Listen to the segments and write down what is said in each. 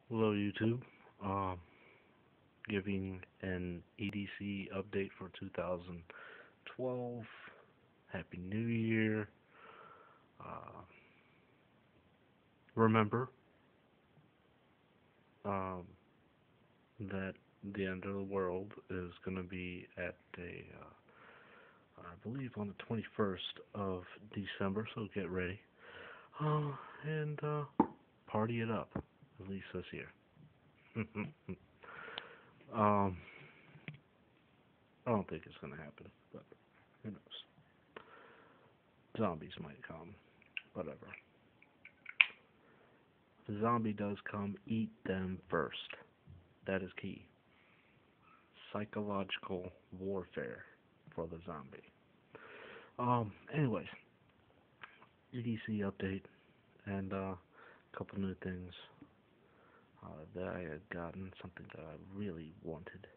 Hello, YouTube. Um, Giving an EDC update for 2012. Happy New Year. Uh, Remember um, that the end of the world is going to be at I believe on the 21st of December, so get ready. And party it up, at least this year. um, I don't think it's going to happen, but who knows? Zombies might come, whatever. If a zombie does come, eat them first. That is key. Psychological warfare for the zombie. Anyways, EDC update and a couple new things that I had gotten, something that I really wanted.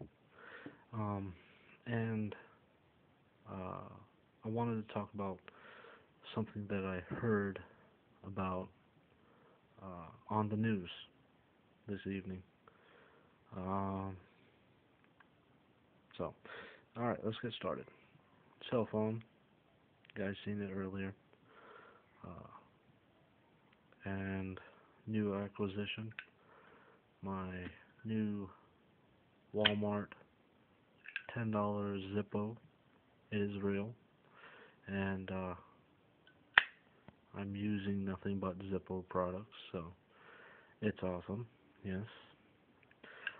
Um, and uh, I wanted to talk about something that I heard about on the news this evening. Um, so, alright, let's get started. Cell phone, you guys seen it earlier. Uh, and new acquisition, my new Walmart $10 Zippo. It is real, and I'm using nothing but Zippo products, so it's awesome. Yes.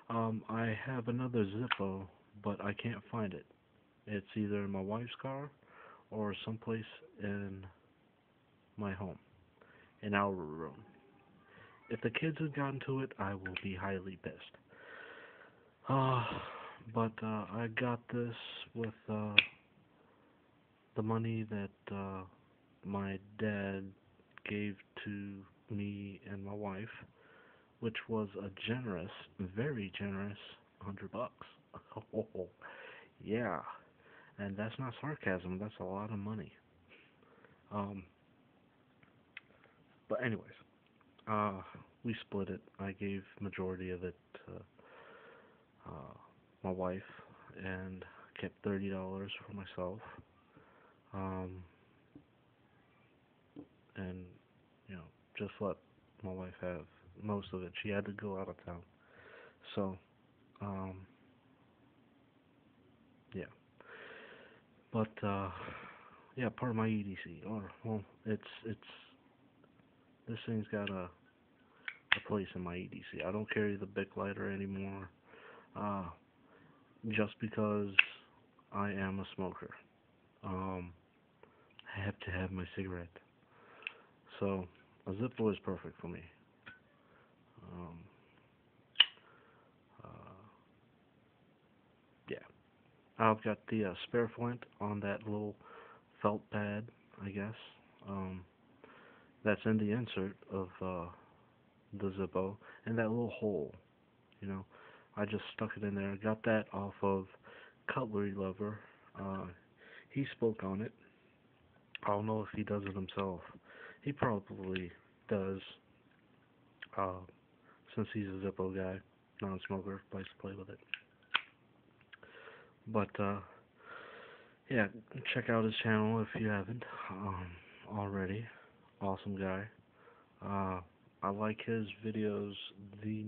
I have another Zippo, but I can't find it. It's either in my wife's car or someplace in my home, in our room. If the kids have gotten to it, I will be highly pissed. Uh, but I got this with the money that my dad gave to me and my wife, which was a generous, very generous $100. Oh, yeah, and that's not sarcasm. That's a lot of money. Um, but anyways, uh, we split it. I gave majority of it to my wife and kept $30 for myself. Um, and just let my wife have most of it. She had to go out of town. So, um, yeah. But yeah, part of my EDC. Or well, it's this thing's got a place in my EDC. I don't carry the Bic lighter anymore. Uh, just because I am a smoker. Um, I have to have my cigarette. So a Zippo is perfect for me. Um, uh, yeah. I've got the spare flint on that little felt pad, I guess. Um, that's in the insert of the Zippo, and that little hole. You know, I just stuck it in there. Got that off of Cutlery Lover. Uh, he spoke on it. I don't know if he does it himself. He probably does, uh, since he's a Zippo guy, non-smoker, likes to play with it. But yeah, check out his channel if you haven't already. Awesome guy. Uh, I like his videos the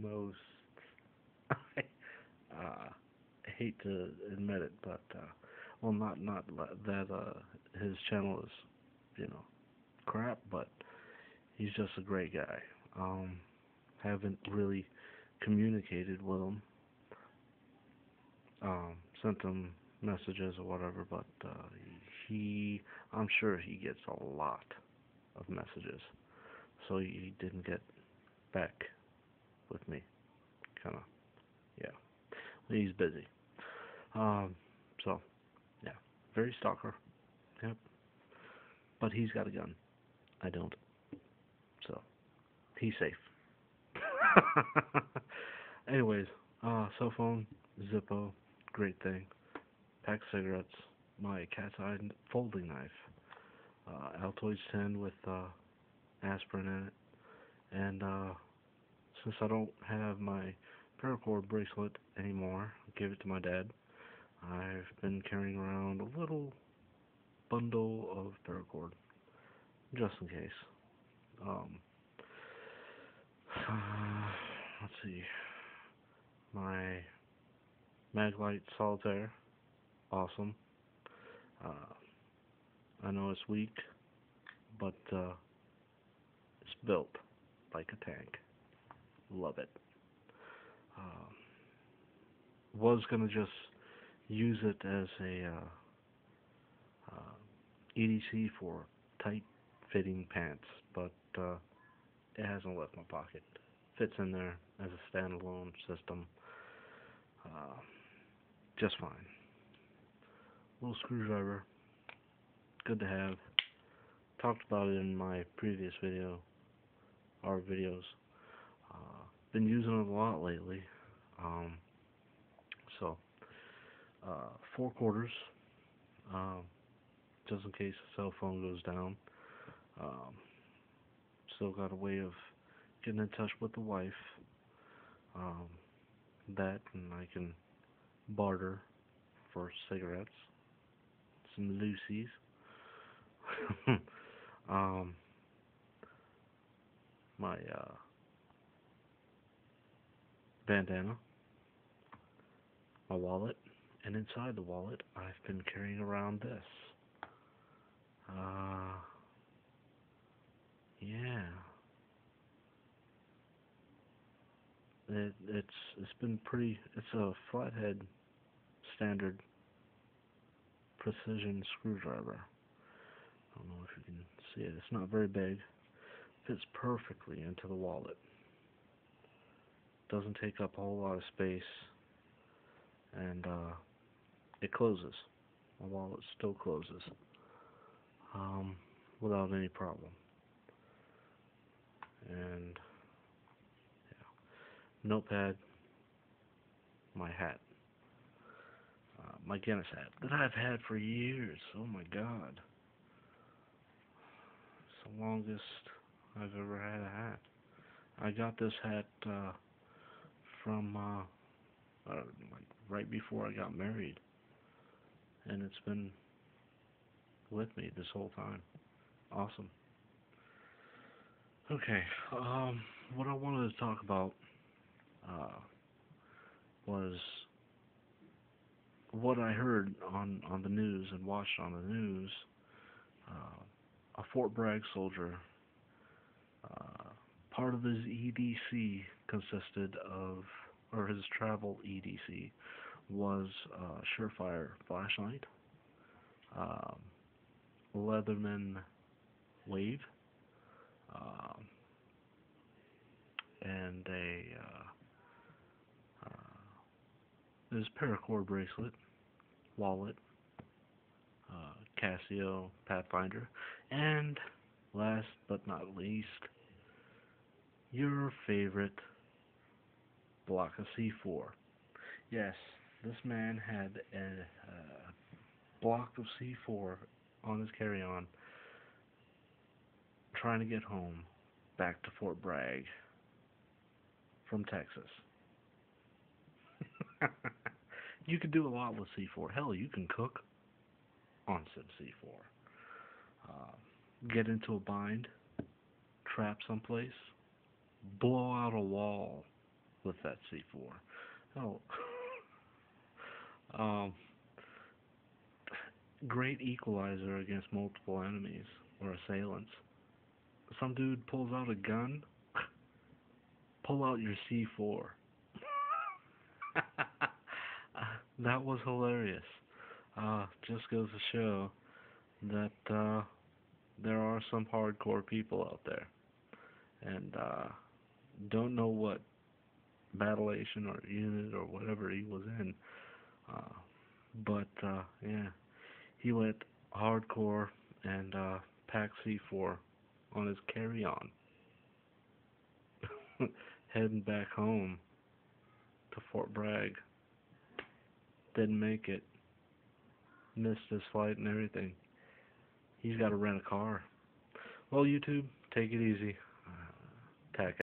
most. I hate to admit it, but well, not that his channel is, crap, but he's just a great guy. Um, haven't really communicated with him, sent him messages or whatever, but I'm sure he gets a lot of messages, so he didn't get back with me, kind of, yeah. He's busy. Um, so, yeah, very stalker, yep, but he's got a gun. I don't, so he's safe. Anyways, cell phone, Zippo, great thing. Pack cigarettes, my cat's eye folding knife, Altoids 10 with aspirin in it, and since I don't have my paracord bracelet anymore, I gave it to my dad. I've been carrying around a little bundle of paracord, just in case. Um, let's see. My Maglite Solitaire, awesome. Uh, I know it's weak, but it's built like a tank. Love it. Um, was gonna just use it as a EDC for tight fitting pants, but it hasn't left my pocket. Fits in there as a standalone system, uh, just fine. Little screwdriver, good to have. Talked about it in my previous video, our videos. Uh, been using it a lot lately. Um, so, 4 quarters, um, just in case the cell phone goes down. Um, still got a way of getting in touch with the wife. Um, that and I can barter for cigarettes, some Lucy's. um, my bandana, my wallet, and inside the wallet I've been carrying around this. Uh, yeah, it's been pretty. It's a flathead standard precision screwdriver. I don't know if you can see it. It's not very big. Fits perfectly into the wallet. Doesn't take up a whole lot of space, and it closes. My wallet still closes um, without any problem. And yeah, notepad, my hat, my Guinness hat that I've had for years. Oh my God, it's the longest I've ever had a hat. I got this hat from like right before I got married, and it's been with me this whole time. Awesome. Okay, what I wanted to talk about uh, was what I heard on the news and watched on the news. A Fort Bragg soldier, uh, part of his EDC consisted of, or his travel EDC was Surefire flashlight, um, Leatherman wave, um, and his paracord bracelet, wallet, Casio Pathfinder, and last but not least, your favorite block of C4. Yes, this man had a block of C4 on his carry-on, trying to get home back to Fort Bragg from Texas. You could do a lot with C4. Hell, you can cook on said C4. Get into a bind, trap someplace, blow out a wall with that C4. Hell, um, great equalizer against multiple enemies or assailants. Some dude pulls out a gun, pull out your C4. That was hilarious. Just goes to show that there are some hardcore people out there, and don't know what battlation or unit or whatever he was in. Uh, but yeah, he went hardcore and packed C4 on his carry-on, heading back home to Fort Bragg. Didn't make it, missed his flight and everything. He's got to rent a car. Well, YouTube, take it easy. Tack